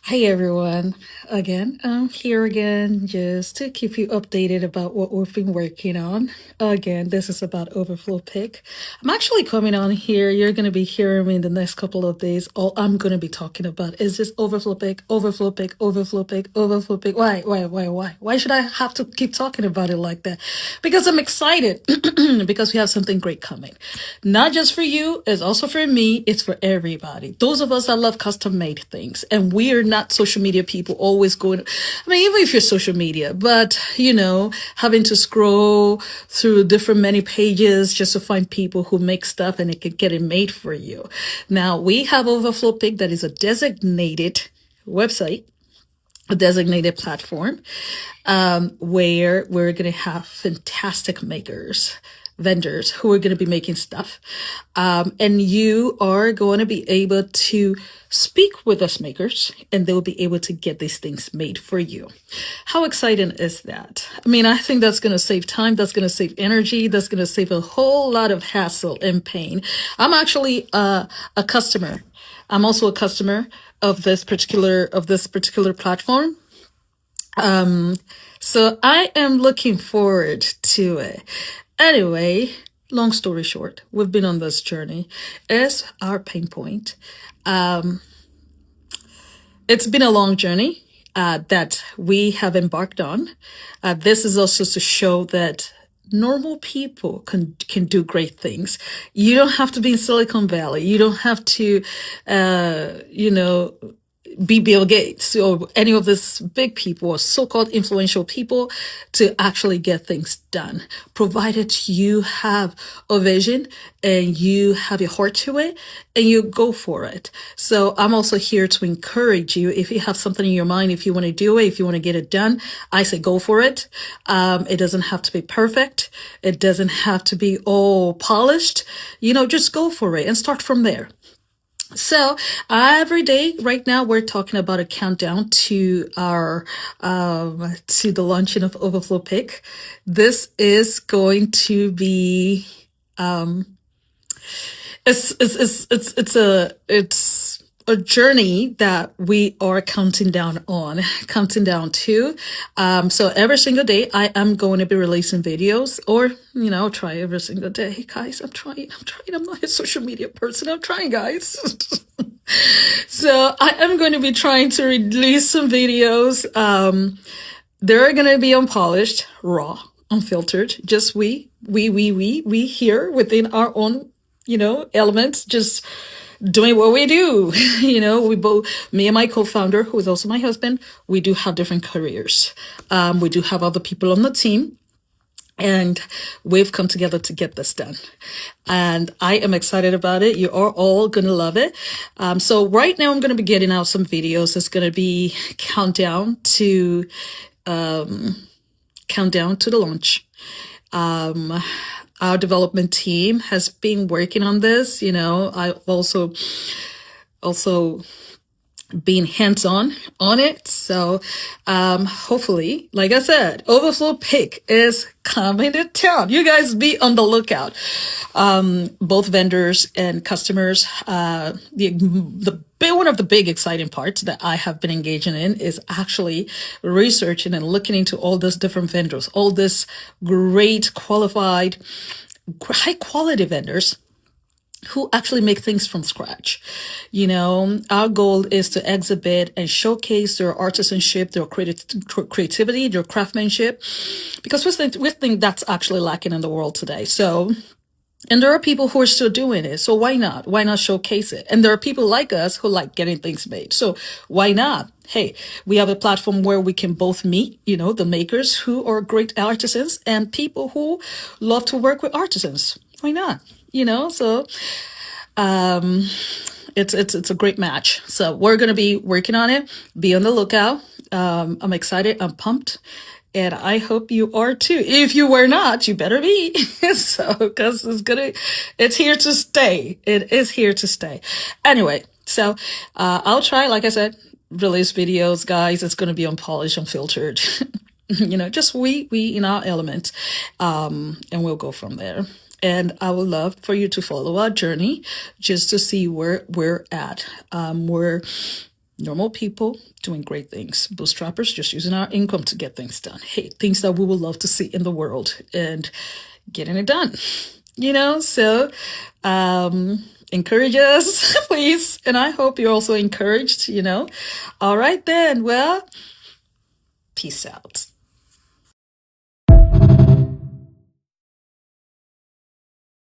Hey everyone, again, I'm here again just to keep you updated about what we've been working on. Again, this is about Ovaflopick. I'm actually coming on here. You're going to be hearing me in the next couple of days. All I'm going to be talking about is just Ovaflopick, Ovaflopick, Ovaflopick, Ovaflopick. Why? Why should I have to keep talking about it like that? Because I'm excited because we have something great coming. Not just for you, it's also for me, it's for everybody. Those of us that love custom made things, and we are not social media people always going, I mean, even if you're social media, but having to scroll through different many pages just to find people who make stuff and it can get it made for you. Now we have Ovaflopick that is a designated website, a designated platform, where we're going to have fantastic makers, vendors who are going to be making stuff. And you are going to be able to speak with us makers and they'll be able to get these things made for you. How exciting is that? I mean, I think that's going to save time. That's going to save energy. That's going to save a whole lot of hassle and pain. I'm actually a customer. I'm also a customer of this particular platform. So I am looking forward to it. Anyway, long story short, we've been on this journey. It's our pain point. It's been a long journey that we have embarked on. This is also to show that normal people can do great things. You don't have to be in Silicon Valley. You don't have to, be Bill Gates or any of these big people or so-called influential people to actually get things done, provided you have a vision and you have your heart to it and you go for it. So I'm also here to encourage you. If you have something in your mind, if you want to do it, if you want to get it done, I say go for it. It doesn't have to be perfect. It doesn't have to be all polished. Just go for it and start from there. So every day right now we're talking about a countdown to our to the launching of Ovaflopick. This is going to be it's a journey that we are counting down to. So every single day I am going to be releasing videos, or try every single day. Guys, I'm trying. I'm not a social media person. I'm trying, guys. So I am going to be trying to release some videos. They're going to be unpolished, raw, unfiltered. Just we here within our own, elements, just doing what we do. We both, me and my co-founder, who is also my husband, we do have different careers. We do have other people on the team. And we've come together to get this done. And I am excited about it. You are all going to love it. So right now I'm going to be getting out some videos. It's going to be countdown to the launch. Our development team has been working on this. I've also being hands-on on it. So hopefully, like I said, Ovaflopick is coming to town. You guys be on the lookout. Both vendors and customers. One of the big exciting parts that I have been engaging in is actually researching and looking into all these different vendors, all this great, qualified, high quality vendors who actually make things from scratch. Our goal is to exhibit and showcase their artisanship, their creativity, their craftsmanship, because we think that's actually lacking in the world today. So, and there are people who are still doing it. So why not? Why not showcase it? And there are people like us who like getting things made. So why not? Hey, we have a platform where we can both meet, the makers who are great artisans and people who love to work with artisans. Why not? So it's a great match. So we're going to be working on it. Be on the lookout. I'm excited. I'm pumped. And I hope you are too. If you were not, you better be. So, cause it's here to stay. It is here to stay. Anyway, so, I'll try, like I said, release videos, guys. It's going to be unpolished, unfiltered. Just we in our element. And we'll go from there. And I would love for you to follow our journey just to see where we're at. Normal people doing great things. Bootstrappers just using our income to get things done. Hey, things that we would love to see in the world and getting it done. So encourage us, please. And I hope you're also encouraged. All right then. Well, peace out.